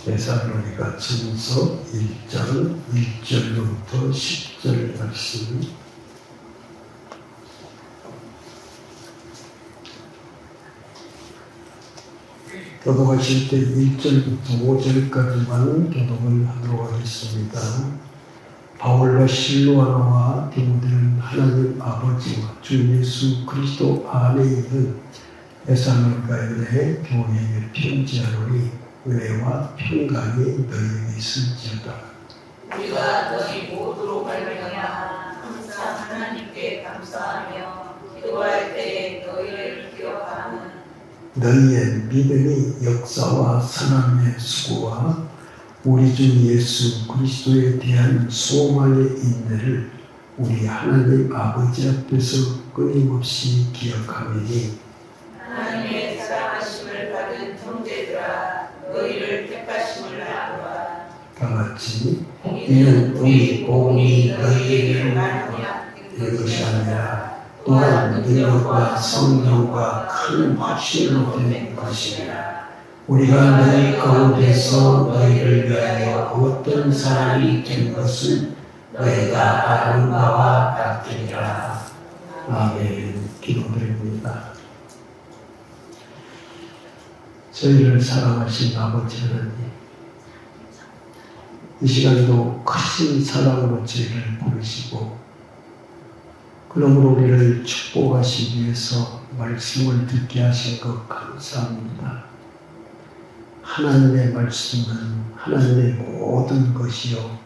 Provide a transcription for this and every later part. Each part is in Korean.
데살로니가 전서 1장 1절로부터 10절 말씀. 교독하실 때 1절부터 5절까지만 교독을 하도록 하겠습니다. 바울과 실로아나와 디모데는 하나님 아버지와 주 예수 그리스도 안에 있는 데살로니가의 교회에 편지하노니 은혜와 평강이 너희에게 있을지어다. 우리가 너희 모두로 말미암아 항상 하나님께 감사하며 기도할 때에 너희를 기억하는 너희의 믿음이 역사와 사랑의 수고와 우리 주 예수 그리스도에 대한 소망의 인내를 우리 하나님 아버지 앞에서 끊임없이 기억하매니 하나님의 사랑하심을 받은 형제들아 너희를 택하심을 알아라. 다같이 이는 우리 복음이 너희에게 이런 것이 아니라 또한 능력과 성령과 큰 확신으로 된 것이라. 우리가 너희 가운데서 너희를 위하여 어떤 사람이 된 것은 너희가 아는 바와 같으니라. 아멘. 기도드립니다. 저희를 사랑하신 아버지 하나님, 이 시간도 크신 사랑으로 저희를 부르시고 그러므로 우리를 축복하시기 위해서 말씀을 듣게 하신 것 감사합니다. 하나님의 말씀은 하나님의 모든 것이요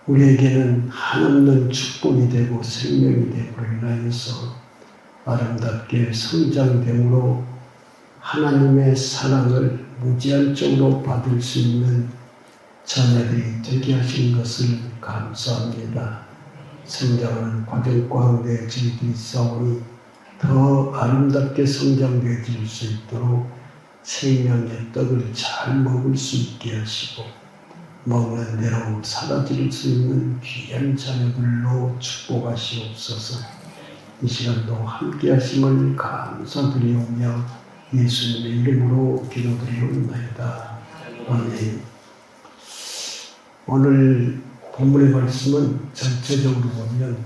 우리에게는 한없는 축복이 되고 생명이 되고 인하여서 아름답게 성장됨으로 하나님의 사랑을 무제한적으로 받을 수 있는 자녀들이 되게 하신 것을 감사합니다. 성장하는 과정 가운데 저희들이 싸우니 더 아름답게 성장되어질 수 있도록 생명의 떡을 잘 먹을 수 있게 하시고 먹는 대로 사라질 수 있는 귀한 자녀들로 축복하시옵소서. 이 시간도 함께 하심을 감사드리오며 예수님의 이름으로 기도드리옵나이다. 아멘. 오늘 본문의 말씀은 전체적으로 보면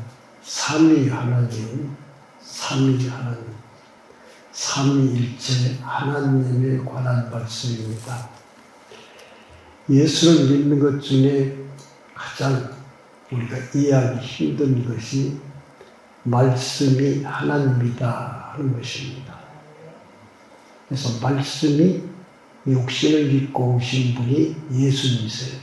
삼위 하나님, 삼위일체 하나님에 관한 말씀입니다. 예수를 믿는 것 중에 가장 우리가 이해하기 힘든 것이 말씀이 하나님이다 하는 것입니다. 그래서 말씀이 육신을 입고 오신 분이 예수님이세요.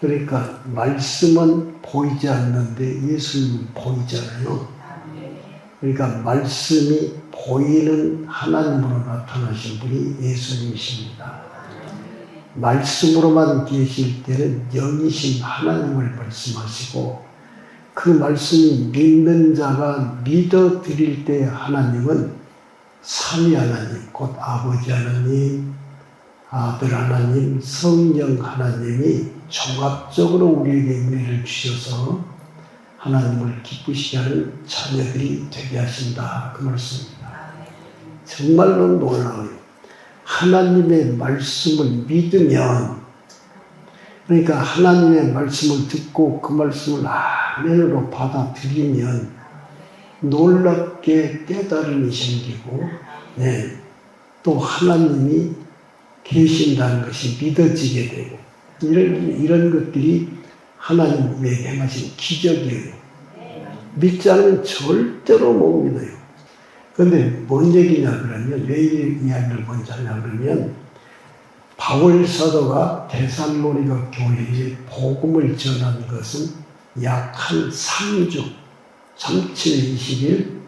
그러니까 말씀은 보이지 않는데 예수님은 보이잖아요. 그러니까 말씀이 보이는 하나님으로 나타나신 분이 예수님이십니다. 말씀으로만 계실 때는 영이신 하나님을 말씀하시고 그 말씀이 믿는 자가 믿어드릴 때 하나님은 삼위 하나님, 곧 아버지 하나님, 아들 하나님, 성령 하나님이 종합적으로 우리에게 은혜를 주셔서 하나님을 기쁘시게 하는 자녀들이 되게 하신다. 그 말씀입니다. 정말로 놀라워요. 하나님의 말씀을 믿으면, 그러니까 하나님의 말씀을 듣고 그 말씀을 아멘으로 받아들이면 놀랍게 깨달음이 생기고, 또 하나님이 계신다는 것이 믿어지게 되고, 이런 것들이 하나님에게 행하신 기적이에요. 믿지 않으면 절대로 못 믿어요. 그런데 뭔 얘기냐 그러면, 왜 이 이야기를 먼저 하냐 그러면, 바울 사도가 데살로니가 교회에 복음을 전한 것은 약 한 3주, 37, 20일,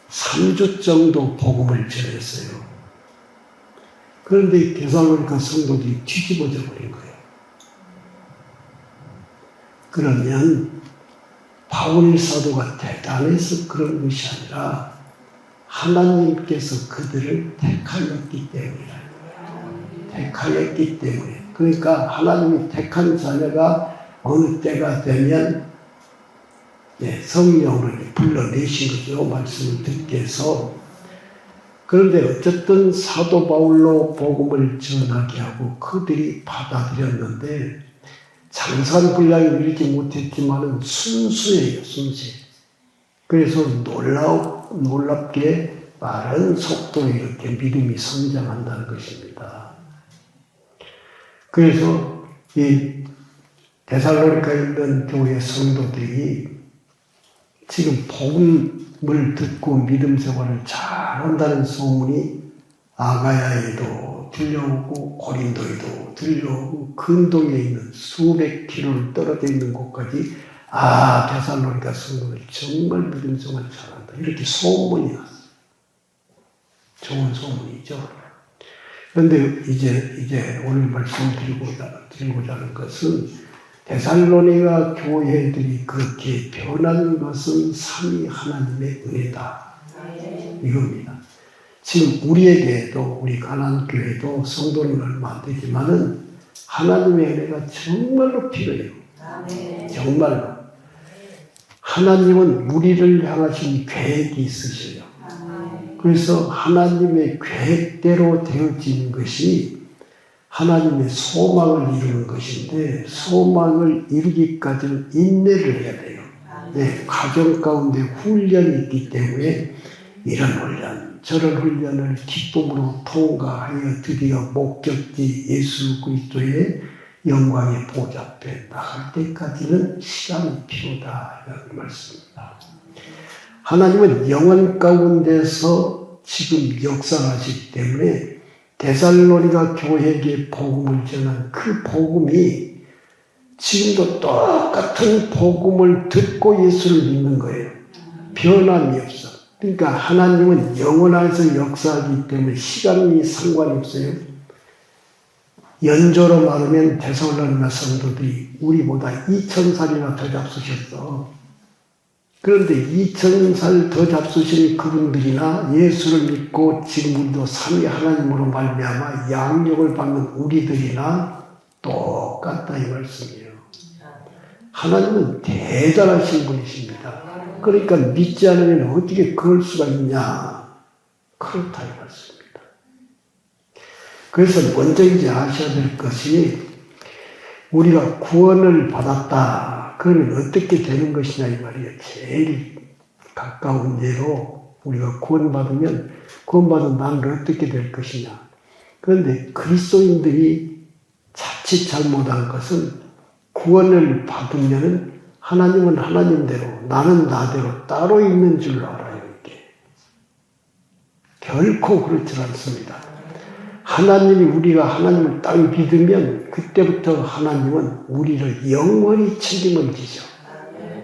3주 정도 복음을 전했어요. 그런데 데살로니가 성도들이 뒤집어져 버린 거예요. 그러면 바울 사도가 대단해서 그런 것이 아니라 하나님께서 그들을 택하였기 때문에. 그러니까 하나님이 택한 자녀가 어느 때가 되면 성령으로 불러내신 거죠. 말씀을 듣게 해서 그런데 어쨌든 사도 바울로 복음을 전하게 하고 그들이 받아들였는데 장산 분량이 밀지 못했지만은 순수해요, 순수해. 그래서 놀랍게 빠른 속도로 이렇게 믿음이 성장한다는 것입니다. 그래서 이 데살로니가에 있는 교회 성도들이 지금 복음을 듣고 믿음 생활을 잘한다는 소문이 아가야에도 들려오고 고린도에도 들려오고 근동에 있는 수백 킬로를 떨어져 있는 곳까지 데살로니가 성도들 정말 믿음 생활 잘한다. 이렇게 소문이 났어요. 좋은 소문이죠. 그런데 이제 오늘 말씀드리고자 하는 것은 데살로니가 교회들이 그렇게 변한 것은 삼위 하나님의 은혜다. 이겁니다. 지금 우리에게도 우리 가난교회도 성도는 얼마 안 되지만은 하나님의 은혜가 정말로 필요해요. 정말로. 하나님은 우리를 향하신 계획이 있으셔요. 그래서 하나님의 계획대로 되어지는 것이 하나님의 소망을 이루는 것인데 소망을 이루기까지는 인내를 해야 돼요. 네, 가정 가운데 훈련이 있기 때문에 이런 훈련, 저런 훈련을 기쁨으로 통과하여 드디어 목적지 예수 그리스도의 영광의 보좌 앞에 나갈 때까지는 시간이 필요하다 이런 말씀입니다. 하나님은 영원 가운데서 지금 역사하시기 때문에 데살로니가 교회에게 복음을 전한 그 복음이 지금도 똑같은 복음을 듣고 예수를 믿는 거예요. 변함이 없어. 그러니까 하나님은 영원해서 역사하기 때문에 시간이 상관이 없어요. 연조로 말하면 데살로니가 성도들이 우리보다 2000살이나 더 잡수셨어. 그런데 2000살 더 잡수신 그분들이나 예수를 믿고 지금 우리도 삼위 하나님으로 말미암아 양육을 받는 우리들이나 똑같다 이 말씀이에요. 하나님은 대단하신 분이십니다. 그러니까 믿지 않으면 어떻게 그럴 수가 있냐. 그렇다 이 말씀입니다. 그래서 먼저 이제 아셔야 될 것이 우리가 구원을 받았다. 그러면 어떻게 되는 것이냐 이 말이에요. 제일 가까운 예로 우리가 구원받으면 구원받은 나는 어떻게 될 것이냐. 그런데 그리스도인들이 자칫 잘못한 것은 구원을 받으면 하나님은 하나님대로 나는 나대로 따로 있는 줄 알아요. 이게 결코 그렇지 않습니다. 하나님이 우리가 하나님을 딱 믿으면 그때부터 하나님은 우리를 영원히 책임을 지죠.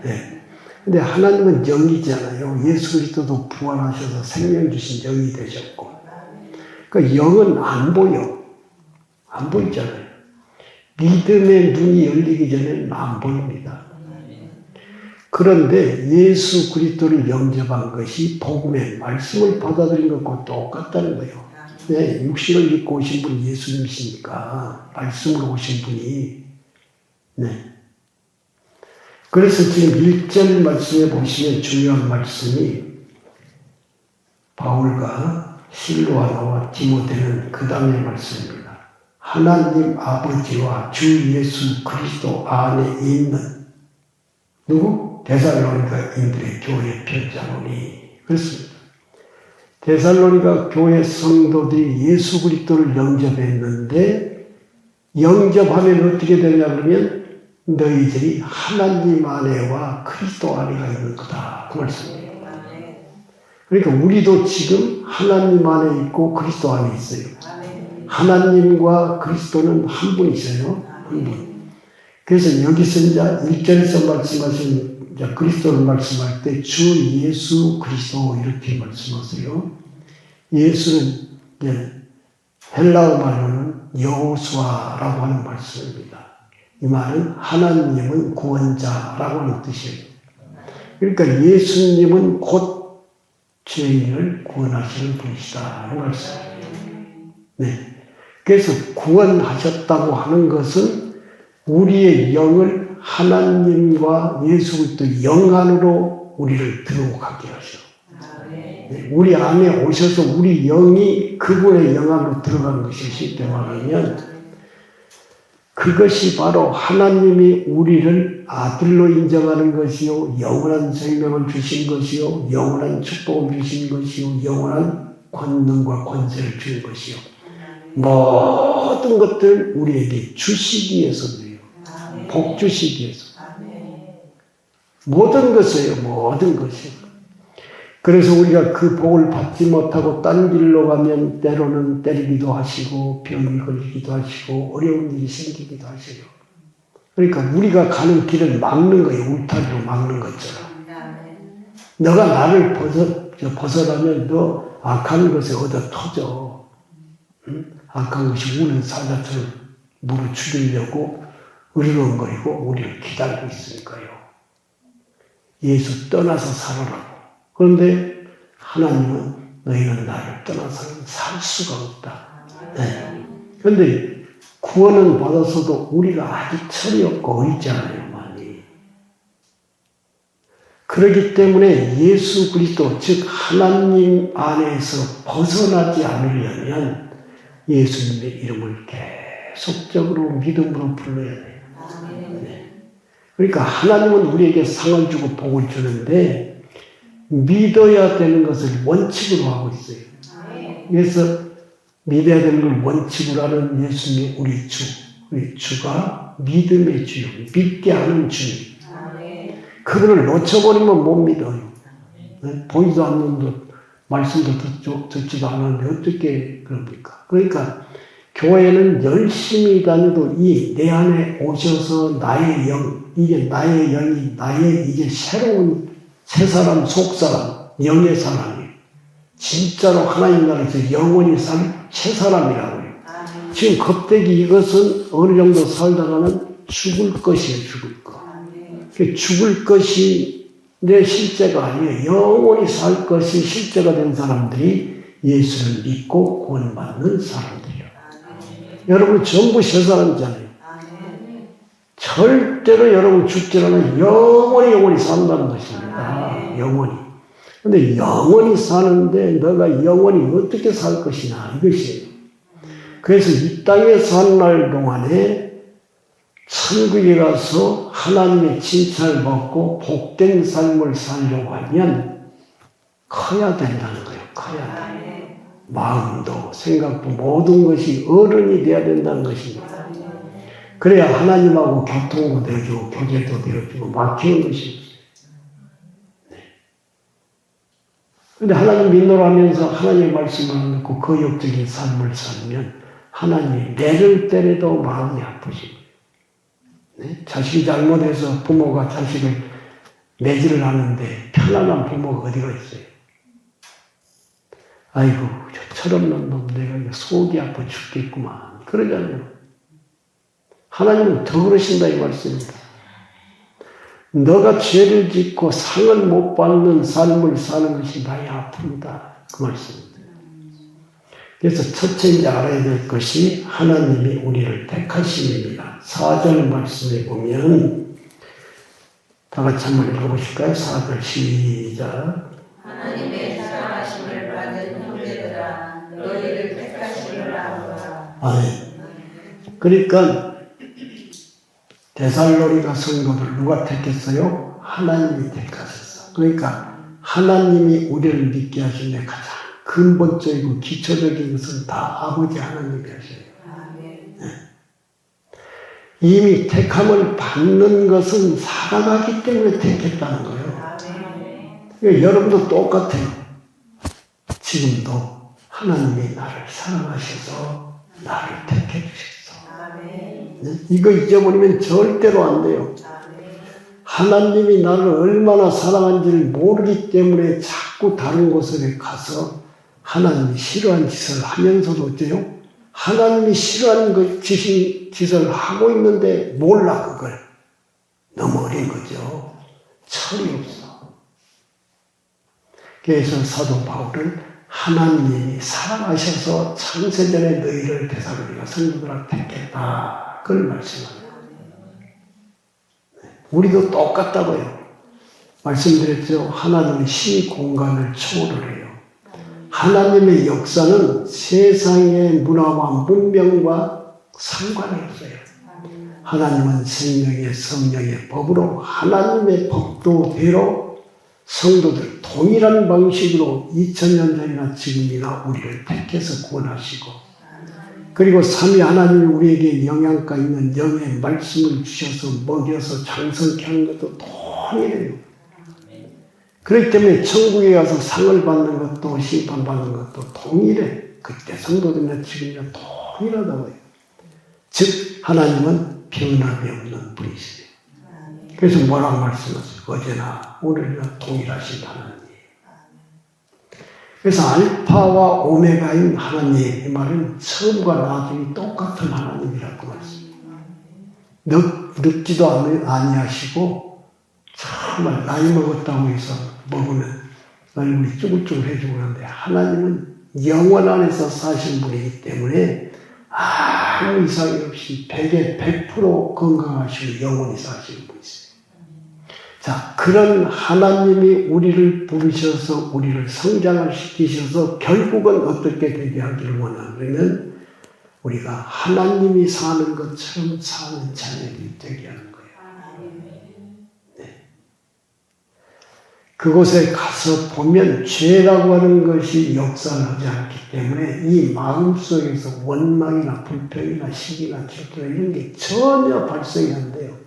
네. 근데 하나님은 영이잖아요. 예수 그리스도도 부활하셔서 생명 주신 영이 되셨고. 그러니까 영은 안 보여. 안 보이잖아요. 믿음의 눈이 열리기 전에는 안 보입니다. 그런데 예수 그리스도를 영접한 것이 복음의 말씀을 받아들인 것과 똑같다는 거예요. 네, 육신을 믿고 오신 분이 예수님이시니까 말씀으로 오신 분이 네. 그래서 지금 1절 말씀에 보시면 중요한 말씀이 바울과 실로아나와 디모데는 그 다음의 말씀입니다. 하나님 아버지와 주 예수 그리스도 안에 있는 누구? 데살로니가인들의 교회 편지하노니 그렇습니다. 데살로니가 교회 성도들이 예수 그리스도를 영접했는데 영접하면 어떻게 되냐 그러면 너희들이 하나님 안에와 그리스도 안에가 있는 거다. 그 말씀이에요. 그러니까 우리도 지금 하나님 안에 있고 그리스도 안에 있어요. 하나님과 그리스도는 한 분이세요. 한 분. 그래서 여기서 이제 1절에서 말씀하신 그리스도를 말씀할 때 주 예수 그리스도 이렇게 말씀하세요. 예수는 헬라어 말로는 여호수아라고 하는 말씀입니다. 이 말은 하나님은 구원자라고 하는 뜻이에요. 그러니까 예수님은 곧 죄인을 구원하시는 분이시다. 이 말씀이에요. 네. 그래서 구원하셨다고 하는 것은 우리의 영을 하나님과 예수 그리스도 영 안으로 우리를 들어가게 하셔. 우리 안에 오셔서 우리 영이 그분의 영 안으로 들어간 것이 쉽게 말하면 그것이 바로 하나님이 우리를 아들로 인정하는 것이요, 영원한 생명을 주신 것이요, 영원한 축복을 주신 것이요, 영원한 권능과 권세를 주신 것이요. 모든 것들 우리에게 주시기 위해서도요. 복 주시기 위해서. 모든 것이에요. 모든 것이. 그래서 우리가 그 복을 받지 못하고 딴 길로 가면 때로는 때리기도 하시고 병이 걸리기도 하시고 어려운 일이 생기기도 하시고. 그러니까 우리가 가는 길을 막는 거예요. 울타리로 막는 것처럼. 너가 나를 벗어나면 너 악한 것에 얻어 터져. 응? 악한 것이 우는 사자처럼 물을 죽이려고 으르렁거리고 우리를 기다리고 있으니까요. 예수 떠나서 살아라고. 그런데 하나님은 너희는 나를 떠나서는 살 수가 없다. 네. 그런데 구원은 받아서도 우리가 아직 철이 없고 어리지 않아요, 많이. 그렇기 때문에 예수 그리스도, 즉 하나님 안에서 벗어나지 않으려면 예수님의 이름을 계속적으로 믿음으로 불러야 돼요. 네. 그러니까 하나님은 우리에게 상을 주고 복을 주는데 믿어야 되는 것을 원칙으로 하고 있어요. 그래서 믿어야 되는 걸 원칙으로 하는 예수님이 우리 주, 우리 주가 믿음의 주요, 믿게 하는 주님. 그분을 놓쳐버리면 못 믿어요. 보이도 않는 말씀도 듣지도 않았는데 어떻게 그럽니까? 그러니까 교회는 열심히 다녀도 이 내 안에 오셔서 나의 영, 이게 나의 영이 나의 이게 새로운 새 사람, 속 사람, 영의 사람이에요. 진짜로 하나님 나라에서 영원히 산 새 사람이라고요. 지금 겁대기 이것은 어느 정도 살다가는 죽을 것이에요, 죽을 것. 죽을 것이 내 실제가 아니에요. 영원히 살 것이 실제가 된 사람들이 예수를 믿고 구원받는 사람들이에요. 여러분 전부 새 사람이잖아요. 절대로 여러분 죽지 않아 영원히 산다는 것입니다. 영원히. 근데 영원히 사는데 너가 영원히 어떻게 살 것이냐 이것이에요. 그래서 이 땅에 사는 날 동안에 천국에 가서 하나님의 칭찬을 받고 복된 삶을 살려고 하면 커야 된다는 거예요. 커야 돼. 마음도 생각도 모든 것이 어른이 돼야 된다는 것입니다. 그래야 하나님하고 교통도 되고 교제도 되어주고 막히는 것이 없어요. 그런데 하나님 믿노라 하면서 하나님의 말씀을 안 듣고 거역적인 삶을 살면 하나님이 매를 때려도 마음이 아프십니다. 네? 자식이 잘못해서 부모가 자식을 매질을 하는데 편안한 부모가 어디가 있어요? 아이고 저 철없는 놈 내가 속이 아파 죽겠구만 그러잖아요. 하나님은 더 그러신다 이 말씀입니다. 너가 죄를 짓고 상을 못 받는 삶을 사는 것이 나의 아픔이다. 그 말씀입니다. 그래서 첫째 이제 알아야 될 것이 하나님이 우리를 택하심입니다. 4절 말씀에 보면 다 같이 한번 읽어보실까요? 4절 시작. 하나님의 사랑하심을 받은 형제들아 너희를 택하심을 아노라. 그러니까 데살로니가 성도들 누가 택했어요? 하나님이 택하셨어. 그러니까 하나님이 우리를 믿게 하신 데 가장 근본적이고 기초적인 것은 다 아버지 하나님이 하셔요. 네. 이미 택함을 받는 것은 사랑하기 때문에 택했다는 거예요. 그러니까 여러분도 똑같아요. 지금도 하나님이 나를 사랑하셔서 나를 택해 주셨어. 네? 이거 잊어버리면 절대로 안 돼요. 하나님이 나를 얼마나 사랑한지를 모르기 때문에 자꾸 다른 곳에 가서 하나님이 싫어하는 짓을 하면서도 어때요? 하나님이 싫어하는 짓을 하고 있는데 몰라 그걸. 너무 어린 거죠. 철이 없어. 그래서 사도 바울은 하나님이 사랑하셔서 창세전에 너희를 데살로니가 성도들을 택했다. 그걸 말씀합니다. 우리도 똑같다고요. 말씀드렸죠. 하나님은 시 공간을 초월을 해요. 하나님의 역사는 세상의 문화와 문명과 상관이 없어요. 하나님은 생명의 성령의 법으로 하나님의 법도대로 성도들 동일한 방식으로 2000년 전이나 지금이나 우리를 택해서 구원하시고, 그리고 삼위 하나님이 우리에게 영양가 있는 영의 말씀을 주셔서 먹여서 장성케 하는 것도 동일해요. 그렇기 때문에 천국에 가서 상을 받는 것도 심판받는 것도 동일해. 그때 성도들이나 지금이나 동일하다고 해요. 즉 하나님은 변함이 없는 분이시죠. 그래서 뭐라고 말씀하세요? 어제나 오늘이나 동일하신 하나님. 그래서 알파와 오메가인 하나님, 이 말은 처음과 나중이 똑같은 하나님이라고 말씀합니다. 늙지도 아니하시고 정말 나이 먹었다고 해서 먹으면 얼굴이 쭈글쭈글해지고 그러는데, 하나님은 영원 안에서 사신 분이기 때문에 아무 이상이 없이 100에 100% 건강하시고 영원히 사시는 분이세요. 자, 그런 하나님이 우리를 부르셔서 우리를 성장을 시키셔서 결국은 어떻게 되게 하기를 원하냐면 우리가 하나님이 사는 것처럼 사는 자녀들이 되게 하는 거예요. 네. 그곳에 가서 보면 죄라고 하는 것이 역사를 하지 않기 때문에 이 마음속에서 원망이나 불평이나 시기나 질투나 이런 게 전혀 발생이 안 돼요.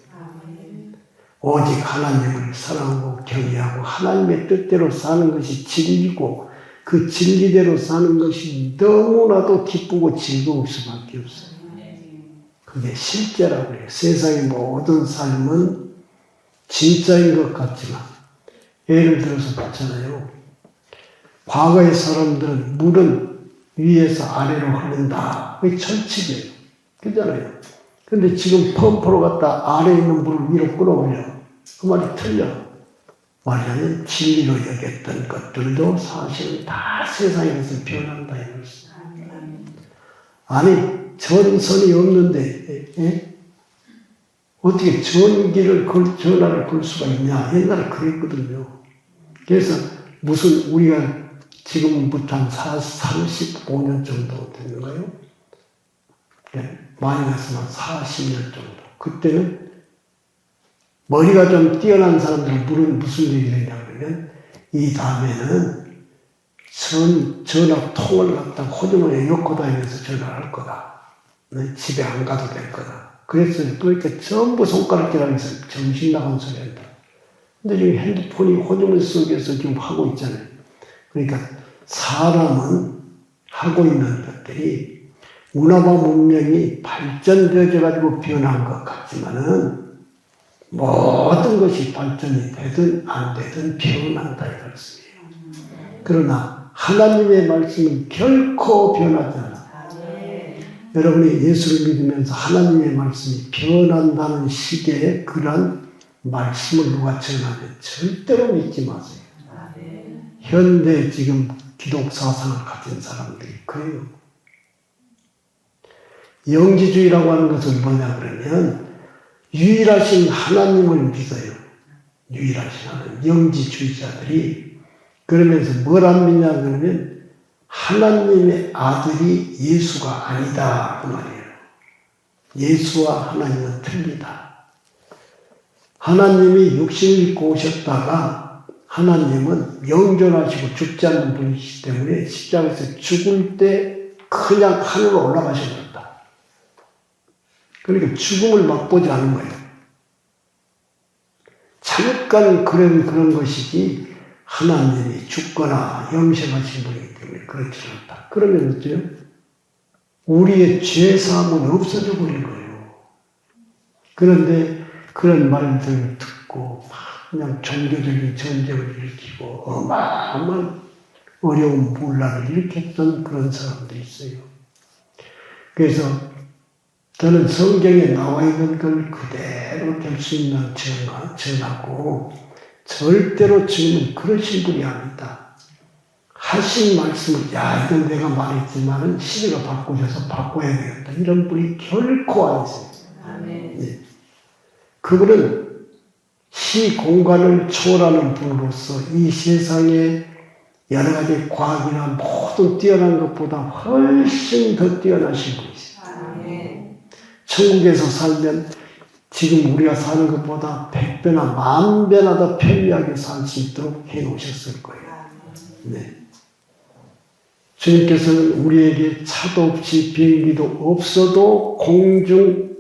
오직 하나님을 사랑하고 경외하고 하나님의 뜻대로 사는 것이 진리고, 그 진리대로 사는 것이 너무나도 기쁘고 즐거울 수밖에 없어요. 그게 실제라고 해요. 세상의 모든 삶은 진짜인 것 같지만, 예를 들어서 그렇잖아요. 과거의 사람들은 물은 위에서 아래로 흐른다. 그게 철칙이에요. 그잖아요. 근데 지금 펌프로 갖다 아래에 있는 물을 위로 끌어올려. 그 말이 틀려. 말하자면 진리로 여겼던 것들도 사실은 다 세상에서 변한다 이 말씀. 아니 전선이 없는데 어떻게 전기를 전화를 걸 수가 있냐. 옛날에 그랬거든요. 그래서 무슨 우리가 지금부터 한 35년 정도 되는가요? 네, 많이 갔으면 40년 정도. 그때는 머리가 좀 뛰어난 사람들은 물은 무슨 얘기를 했냐 그러면, 이 다음에는 전화통을 갖다 호주머니에 넣고 다니면서 전화를 할 거다. 집에 안 가도 될 거다. 그랬어요. 그러니까 전부 손가락질하면서 정신 나간 소리 한다. 근데 지금 핸드폰이 호주머니 속에서 지금 하고 있잖아요. 그러니까 사람은 하고 있는 것들이 문화와 문명이 발전되어가지고 변한 것 같지만은 모든 것이 발전이 되든 안 되든 변한다 이 말씀이에요. 그러나 하나님의 말씀은 결코 변하지 않아. 여러분이 예수를 믿으면서 하나님의 말씀이 변한다는 식의 그런 말씀을 누가 전하면 절대로 믿지 마세요. 현대 지금 기독 사상을 가진 사람들이 그래요. 영지주의라고 하는 것은 뭐냐 그러면 유일하신 하나님을 믿어요. 유일하신 하나님. 영지주의자들이 그러면서 뭘 안 믿냐 그러면 하나님의 아들이 예수가 아니다 그 말이에요. 예수와 하나님은 틀리다. 하나님이 육신을 입고 오셨다가 하나님은 영존하시고 죽지 않는 분이시기 때문에 십자가에서 죽을 때 그냥 하늘로 올라가셔버렸다. 그러니까 죽음을 맛보지 않은 거예요. 잠깐 그런 것이지 하나님이 죽거나 영생하신 분이기 때문에 그렇지 않다. 그러면 어때요? 우리의 죄사함은 없어져 버린 거예요. 그런데 그런 말들을 듣고 그냥 종교적인 전쟁을 일으키고 어마어마한 어려운 분란을 일으켰던 그런 사람들이 있어요. 그래서 저는 성경에 나와 있는 걸 그대로 될 수 있는 전하고 절대로 주님은 그러신 분이 아니다. 하신 말씀을 이건 내가 말했지만은 시대가 바꾸셔서 바꿔야 되겠다. 이런 분이 결코 아니세요. 네. 그분은 시 공간을 초월하는 분으로서 이 세상에 여러 가지 과학이나 모든 뛰어난 것보다 훨씬 더 뛰어나신 분이세요. 천국에서 살면 지금 우리가 사는 것보다 100배나 10,000배나 더 편리하게 살 수 있도록 해놓으셨을 거예요. 네. 주님께서는 우리에게 차도 없이 비행기도 없어도 공중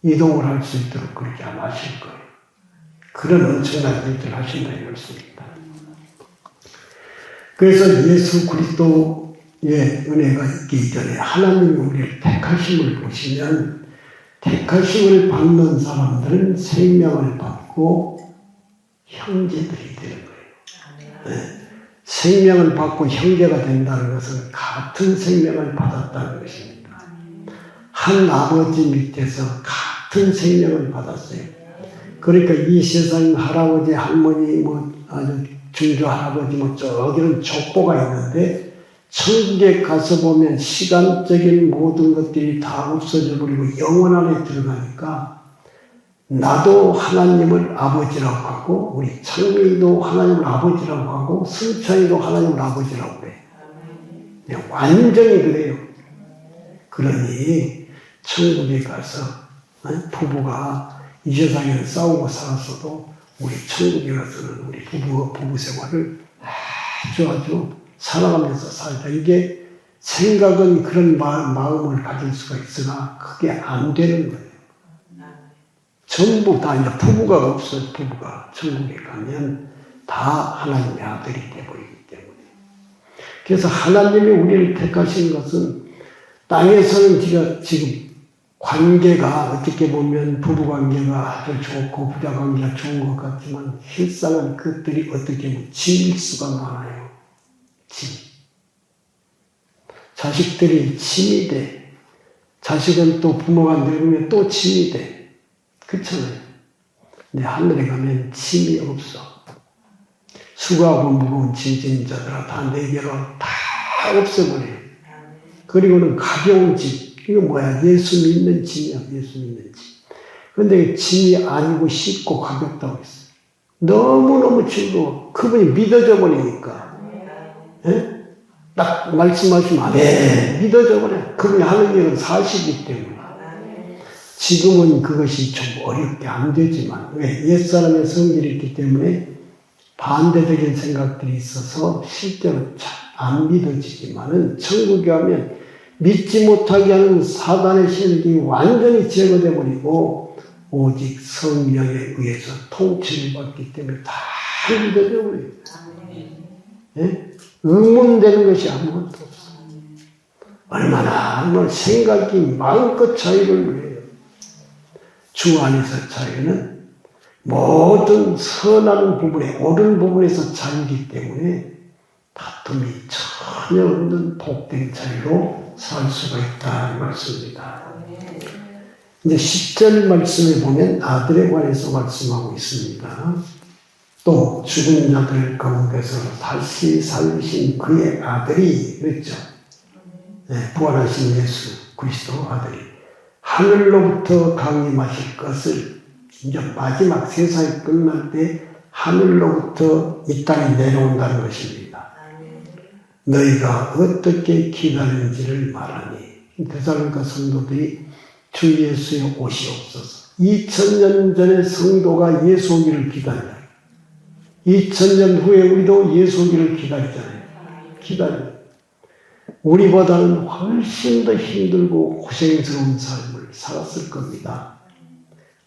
이동을 할 수 있도록 그렇게 안 하실 거예요. 그런 엄청난 일들을 하신다는 말씀입니다. 그래서 예수 그리스도의 은혜가 있기 전에 하나님이 우리를 택하심을 보시면 택하심을 받는 사람들은 생명을 받고 형제들이 되는 거예요. 네. 생명을 받고 형제가 된다는 것은 같은 생명을 받았다는 것입니다. 한 아버지 밑에서 같은 생명을 받았어요. 그러니까 이 세상 할아버지, 할머니, 아주 중조 할아버지, 저기는 족보가 있는데 천국에 가서 보면 시간적인 모든 것들이 다 없어져 버리고 영원 안에 들어가니까 나도 하나님을 아버지라고 하고 우리 창민이도 하나님을 아버지라고 하고 승찬이도 하나님을 아버지라고 그래. 완전히 그래요. 그러니 천국에 가서 부부가 이 세상에서 싸우고 살았어도 우리 천국에 가서는 우리 부부 생활을 아주 살아가면서 살다. 이게 생각은 그런 마음을 가질 수가 있으나 그게 안 되는 거예요. 전부 다 이제 부부가 없어요. 부부가 천국에 가면 다 하나님의 아들이 되어버리기 때문에. 그래서 하나님이 우리를 택하신 것은 땅에서는 지금 관계가 어떻게 보면 부부 관계가 아주 좋고 부자 관계가 좋은 것 같지만 실상은 그것들이 어떻게 보면 짐수가 많아요. 짐. 자식들이 짐이 돼. 자식은 또 부모가 늙으면 또 짐이 돼. 그렇잖아요. 근데 하늘에 가면 짐이 없어. 수고하고 무거운 짐진 자들아 다 내게로 다 없애버려요. 그리고는 가벼운 짐. 이거 뭐야? 예수 믿는 짐이야. 예수 믿는 짐. 그런데 짐이 아니고 쉽고 가볍다고 했어요. 너무너무 즐거워. 그분이 믿어져 버리니까. 예? 딱 말씀하시면 믿어져 버려. 그분이 하는 일은 사실이기 때문에. 지금은 그것이 좀 어렵게 안 되지만 왜? 옛사람의 성질이 있기 때문에 반대적인 생각들이 있어서 실제로 잘 안 믿어지지만은 천국에 가면 믿지 못하게 하는 사단의 세력이 완전히 제거돼 버리고 오직 성령에 의해서 통치를 받기 때문에 다 믿어져 버려요. 예? 의문되는 것이 아무것도 없어. 얼마나 생각이 마음껏 자유를 해요. 주 안에서 자유는 모든 선한 부분에 옳은 부분에서 자유이기 때문에 다툼이 전혀 없는 복된 자유로 살 수가 있다 이 말씀입니다. 이제 10절 말씀에 보면 아들에 관해서 말씀하고 있습니다. 또 죽은 자들 가운데서 다시 살리신 그의 아들이 그랬죠. 네, 부활하신 예수 그리스도 아들이 하늘로부터 강림하실 것을 이제 마지막 세상이 끝날 때 하늘로부터 이 땅에 내려온다는 것입니다. 너희가 어떻게 기다리는지를 말하니 데살로니가 성도들이 주 예수의 옷이 없어서 2000년 전에 성도가 예수 오기를 기다려요. 2000년 후에 우리도 예수 오기를 기다리잖아요. 기다려요. 우리보다는 훨씬 더 힘들고 고생스러운 삶을 살았을 겁니다.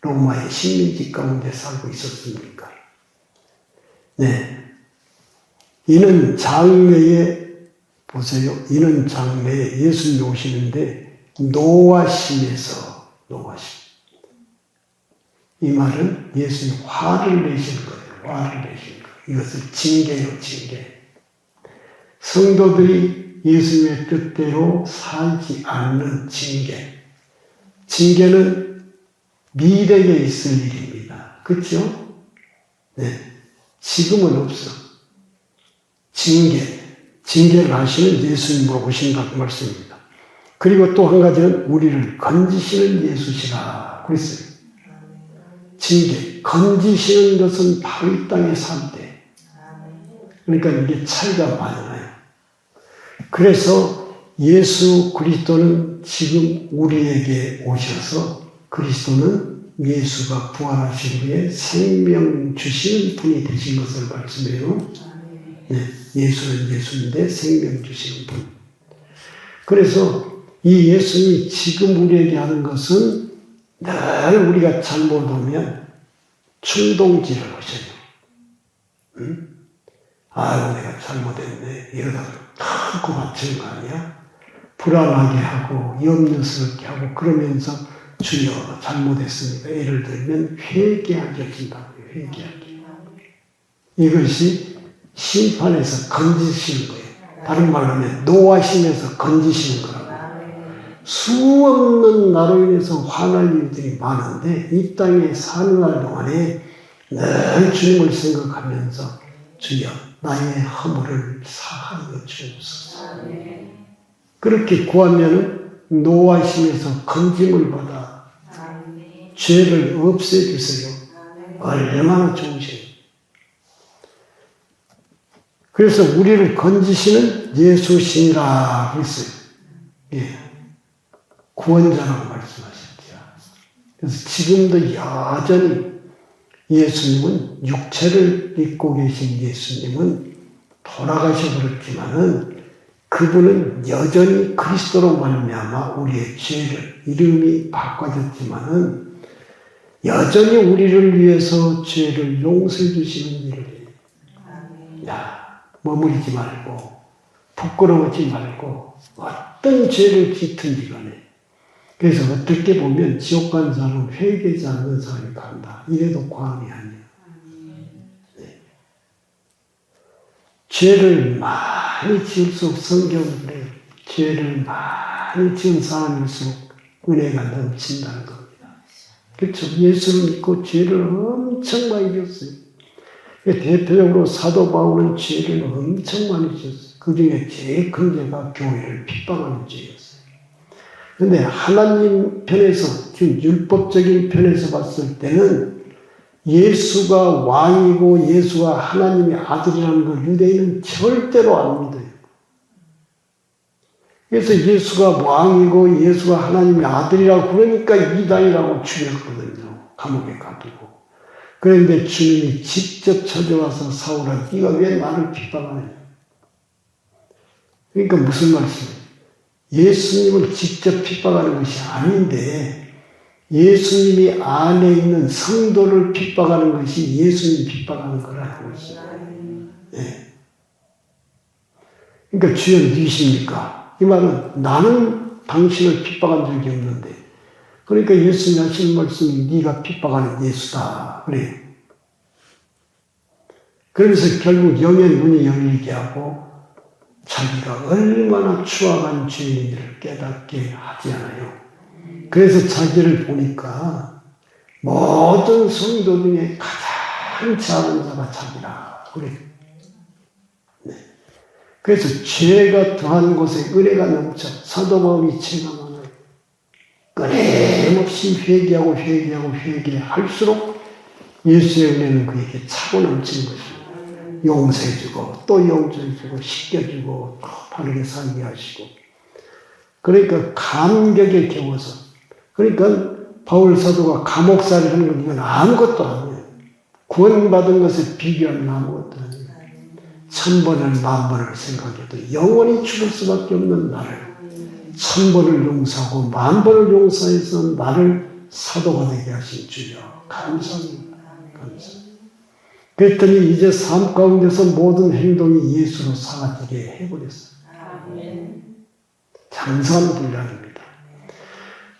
로마의 식민지 가운데 살고 있었습니까? 네. 이는 장래에 보세요. 이는 장래에 예수님이 오시는데 노하심에서 노하심. 이 말은 예수님이 화를 내신 거예요. 화를 내신 거예요. 이것을 징계요, 징계. 성도들이 예수님의 뜻대로 살지 않는 징계. 징계는 미래에 있을 일입니다. 그렇죠? 네. 지금은 없어. 징계를 하시는 예수님으로 오신다는 말씀입니다. 그리고 또 한 가지는 우리를 건지시는 예수시라 그랬어요. 징계, 건지시는 것은 바로 이 땅에 살 때. 그러니까 이게 차이가 많이 나요. 그래서 예수 그리스도는 지금 우리에게 오셔서 그리스도는 예수가 부활하신 후에 생명 주시는 분이 되신 것을 말씀해요. 네, 예수는 예수인데 생명 주시는 분. 그래서 이 예수님이 지금 우리에게 하는 것은 늘 우리가 잘못하면 충동질을 하셔요. 응? 아유, 내가 잘못했네. 이러다가 탁 맞추는 거 아니야? 불안하게 하고 염려스럽게 하고 그러면서 주여 잘못했습니다. 예를 들면 회개하게 해준다고요. 회개하게. 이것이 심판에서 건지시는 거예요. 다른 말로 하면 노하심에서 건지시는 거라고. 수없는 나로 인해서 화날 일들이 많은데 이 땅에 사는 날 동안에 늘 주님을 생각하면서 주여 나의 허물을 사하여 주옵소서. 그렇게 구하면 노하심에서 건짐을 받아 죄를 없애주세요. 얼마나 좋으세요. 그래서 우리를 건지시는 예수시니라 그랬어요. 예. 구원자라고 말씀하셨죠. 그래서 지금도 여전히 예수님은 육체를 입고 계신 예수님은 돌아가셔버렸지만은 그분은 여전히 그리스도로 말미암아 우리의 죄를 이름이 바꿔졌지만은 여전히 우리를 위해서 죄를 용서해 주시는 일을 해요. 야, 머무르지 말고 부끄러워하지 말고 어떤 죄를 짓든지 간에 그래서 어떻게 보면 지옥 간 사람은 회개하지 않는 사람이 간다. 이래도 과언이 아니에요. 네. 죄를 많이 지을수록 성경은 그래요. 죄를 많이 지은 사람일수록 은혜가 넘친다는 겁니다. 그렇죠. 예수를 믿고 죄를 엄청 많이 지었어요. 대표적으로 사도 바울은 죄를 엄청 많이 지었어요. 그 중에 제일 큰 죄가 교회를 핍박하는 죄였어요. 그런데 하나님 편에서, 지금 율법적인 편에서 봤을 때는 예수가 왕이고 예수가 하나님의 아들이라는 걸 유대인은 절대로 안 믿어요. 그래서 예수가 왕이고 예수가 하나님의 아들이라고 그러니까 이단이라고 죽였거든요. 감옥에 가두고. 그런데 주님이 직접 찾아와서 사울아 네가 왜 나를 핍박하느냐. 그러니까 무슨 말씀이에요? 예수님을 직접 핍박하는 것이 아닌데 예수님이 안에 있는 성도를 핍박하는 것이 예수님 핍박하는 거라고 했어요. 네. 그러니까 주여 누구십니까? 이 말은 나는 당신을 핍박한 적이 없는데 그러니까 예수님 하시는 말씀이 네가 핍박하는 예수다 그래요. 그러면서 결국 영의 눈이 열리게 하고 자기가 얼마나 추악한 죄인을 깨닫게 하지 않아요. 그래서 자기를 보니까 모든 성도 중에 가장 작은 자가 자기라 그래요. 네. 그래서 죄가 더한 곳에 은혜가 넘쳐 사도 바울이 죄가 많아요. 끊임없이 회개하고 회개할수록 예수의 은혜는 그에게 차고 넘치는 것입니다. 용서해주고 또 용서해주고 씻겨주고 또 바르게 살게 하시고 그러니까 감격에 겨워서 그러니까 바울 사도가 감옥살이 하는 건 이건 아무것도 아니에요. 구원받은 것에 비교하면 아무것도 아니에요. 1000번을 10,000번을 생각해도 영원히 죽을 수밖에 없는 나를 1000번을 용서하고 10,000번을 용서해서 나를 사도가 되게 하신 주여 감사합니다. 감사합니다. 그랬더니 이제 삶 가운데서 모든 행동이 예수로 사라지게 해버렸어요. 장산불량입니다.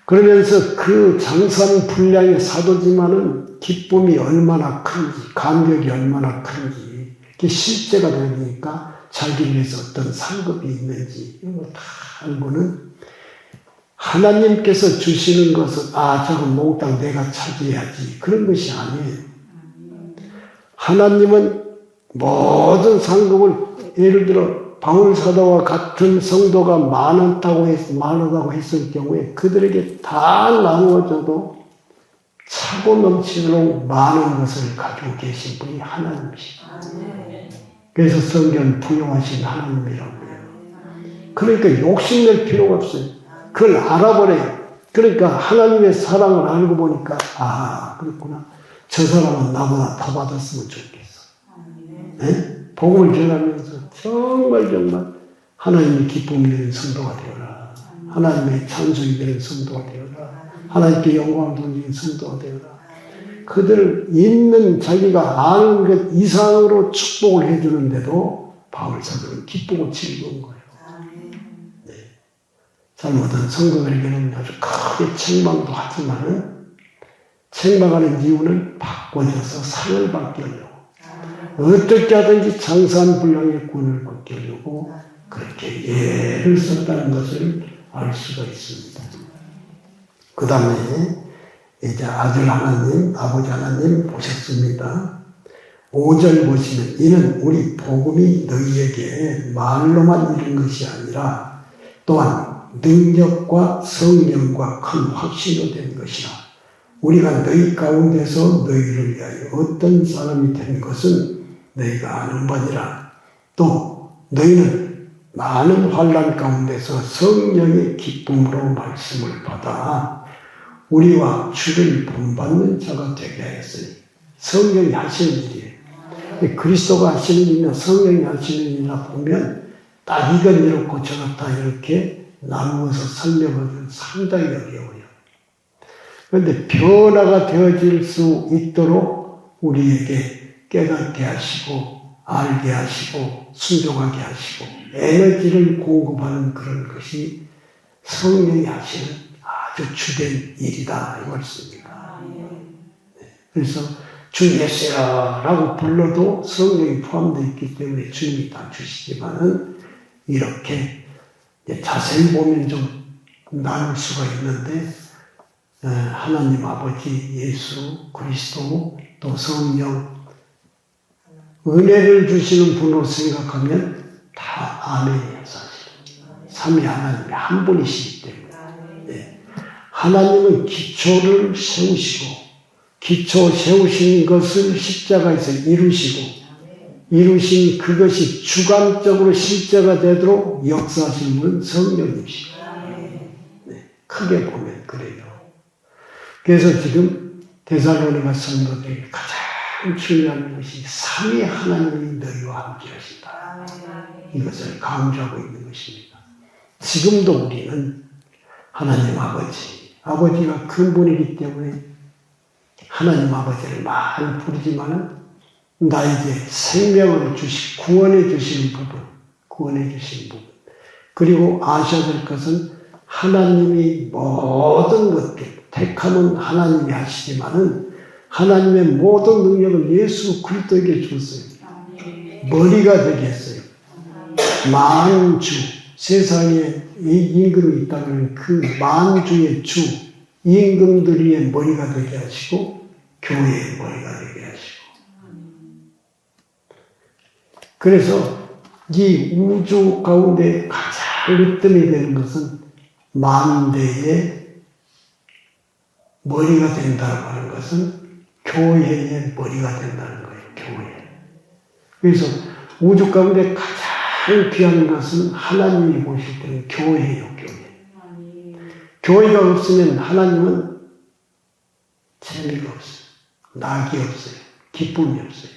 그러면서 그 장산불량의 사도지만은 기쁨이 얼마나 큰지, 감격이 얼마나 큰지, 그게 실제가 되니까 자기를 위해서 어떤 상급이 있는지 이런 거 다 알고는 하나님께서 주시는 것은 저건 몽땅 내가 차지해야지 그런 것이 아니에요. 하나님은 모든 상급을 예를 들어 바울 사도와 같은 성도가 많다고 했을 경우에 그들에게 다 나누어져도 차고 넘치도록 많은 것을 가지고 계신 분이 하나님이시죠. 그래서 성경 부용하신 하나님이라고 해요. 그러니까 욕심낼 필요가 없어요. 그걸 알아버려요. 그러니까 하나님의 사랑을 알고 보니까 아 그렇구나. 저 사람은 나보다 더 받았으면 좋겠어. 네? 복음을 전하면서 정말 하나님의 기쁨이 되는 성도가 되어라. 하나님의 찬송이 되는 성도가 되어라. 하나님께 영광 돌리는 성도가 되어라. 그들 있는 자기가 아는 것 이상으로 축복을 해주는데도 바울 사도는 기쁘고 즐거운 거예요. 네. 잘못한 성도들에게는 아주 크게 책망도 하지만은 책망하는 이유는 바꿔져서 상을 받게 하려고 어떻게 하든지 장사한 분량의 구원을 받게 하려고 그렇게 예를 썼다는 것을 알 수가 있습니다. 그 다음에 이제 아들 하나님, 아버지 하나님 보셨습니다. 5절 보시면 이는 우리 복음이 너희에게 말로만 이른 것이 아니라 또한 능력과 성령과 큰 확신으로 된 것이라. 우리가 너희 가운데서 너희를 위하여 어떤 사람이 된 것은 너희가 아는 바니라. 또 너희는 많은 환난 가운데서 성령의 기쁨으로 말씀을 받아 우리와 주를 본받는 자가 되게 하였으니 성령이 하시는 일이에요. 그리스도가 하시는 일이나 성령이 하시는 일이나 보면 딱 이건 이렇고 저렇다 이렇게 나누어서 설명하기는 상당히 어려워요. 그런데 변화가 되어질 수 있도록 우리에게 깨닫게 하시고 알게 하시고 순종하게 하시고 에너지를 공급하는 그런 것이 성령이 하시는 아주 주된 일이다 이 말씀입니다. 그래서 주 예수라고 불러도 성령이 포함되어 있기 때문에 주님이 다 주시지만은 이렇게 자세히 보면 좀 나눌 수가 있는데 하나님 아버지 예수 그리스도 또 성령 은혜를 주시는 분으로 생각하면 다 아멘이에요. 사실 삼위 하나님이 한 분이시기 때문에 하나님은 기초를 세우시고 기초 세우신 것을 십자가에서 이루신 그것이 주관적으로 실제가 되도록 역사하시는 분은 성령이시고 크게 보면 그래요. 그래서 지금 데살로니가 성도들에게 가장 중요한 것이 삼위 하나님이 너희와 함께 하신다. 이것을 강조하고 있는 것입니다. 지금도 우리는 하나님 아버지가 큰 분이기 때문에 하나님 아버지를 많이 부르지만은 나에게 생명을 주시고 구원해 주시는 부분 그리고 아셔야 될 것은 하나님이 모든 것들 택함은 하나님이 하시지만은 하나님의 모든 능력을 예수 그리스도에게 줬어요. 머리가 되게 했어요. 만주 세상에 임금이 있다면 그 만주의 주 임금들의 머리가 되게 하시고 교회의 머리가 되게 하시고 그래서 이 우주 가운데 가장 으뜸이 되는 것은 만대의 머리가 된다고 하는 것은 교회의 머리가 된다는 거예요. 교회. 그래서 우주 가운데 가장 귀한 것은 하나님이 보실 때는 교회예요. 교회가 없으면 하나님은 재미가 없어요. 낙이 없어요. 기쁨이 없어요.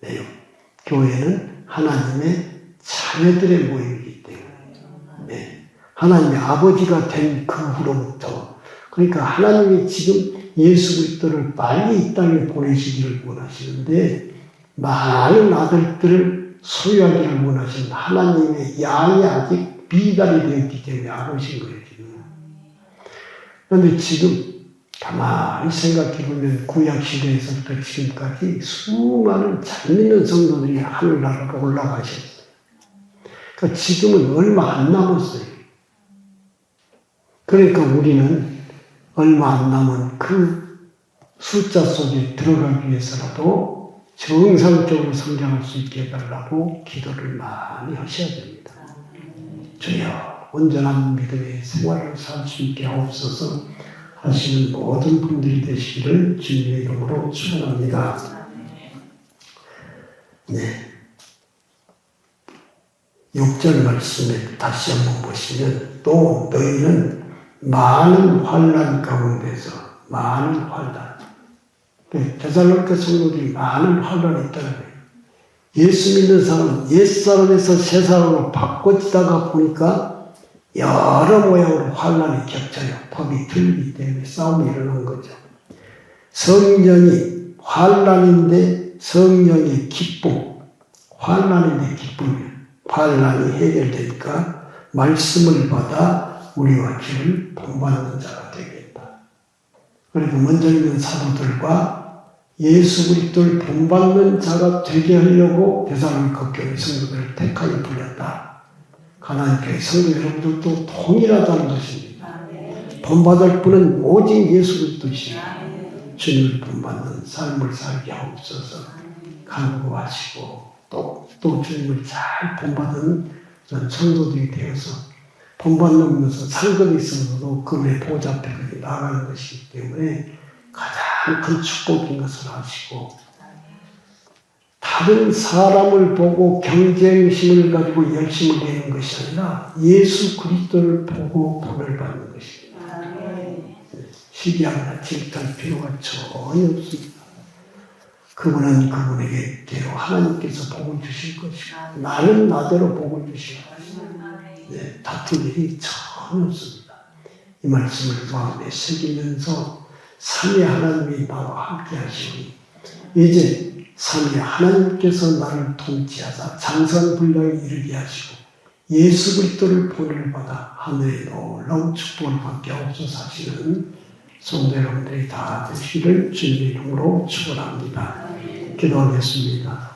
왜요? 교회는 하나님의 자녀들의 모임이기 때문에 하나님의 아버지가 된 그 후로부터 그러니까 하나님이 지금 예수 그리스도를 빨리 이 땅에 보내시기를 원하시는데 많은 아들들을 소유하기를 원하시는 하나님의 양이 아직 미달이 되었기 때문에 안 오신 거예요. 그런데 지금 가만히 생각해보면 구약시대에서부터 지금까지 수많은 잘 믿는 성도들이 하늘나라로 올라가셨어요. 그러니까 지금은 얼마 안 남았어요. 그러니까 우리는 얼마 안 남은 그 숫자 속에 들어가기 위해서라도 정상적으로 성장할 수 있게 해달라고 기도를 많이 하셔야 됩니다. 주여 온전한 믿음의 생활을 살 수 있게 하옵소서 하시는 모든 분들이 되시기를 주님의 이름으로 축원합니다. 네. 6절 말씀에 다시 한번 보시면 또 너희는 많은 환난 가운데서 많은 환난 데살로니가 성도들이 많은 환난이 있다는 거예요. 예수 믿는 사람은 옛사람에서 새사람으로 바꿔지다가 보니까 여러 모양으로 환난이 겹쳐요. 법이 틀리기 때문에 싸움이 일어난 거죠. 성령이 환난인데 성령의 기쁨, 환난인데 기쁨이에요. 환난이 해결되니까 말씀을 받아 우리와 주를 본받는 자가 되겠다. 그리고 먼저 있는 사도들과 예수 그리스도를 본받는 자가 되게 하려고 데살로니가 교회 성도들을 택하여 불렀다. 가나안 교회 성도 여러분들도 동일하다는 것입니다. 본받을 분은 오직 예수 그리스도이십니다. 주님을 본받는 삶을 살게 하옵소서. 간구하시고 또 주님을 잘 본받는 그런 성도들이 되어서 본받으면서 상급이 있어서도 그분의 보좌 앞에 나아가는 것이기 때문에 가장 큰 축복인 것을 아시고 다른 사람을 보고 경쟁심을 가지고 열심을 내는 것이 아니라 예수 그리스도를 보고 복을 받는 것입니다. 시기하거나 질투할 필요가 전혀 없습니다. 그분은 그분에게 대로 하나님께서 복을 주실 것이고 나는 나대로 복을 주실 것이고 다툴 일이 전혀 없습니다. 이 말씀을 마음에 새기면서 삼위 하나님이 나와 함께 하시니 이제 삼위 하나님께서 나를 통치하사 장성불량에 이르게 하시고 예수 그리스도를 본을 받아 하늘의 놀라운 축복을 받게 하옵소서 하시는 성도 여러분들이 다 되시기를 주님의 이름으로 축원합니다. 기도하겠습니다.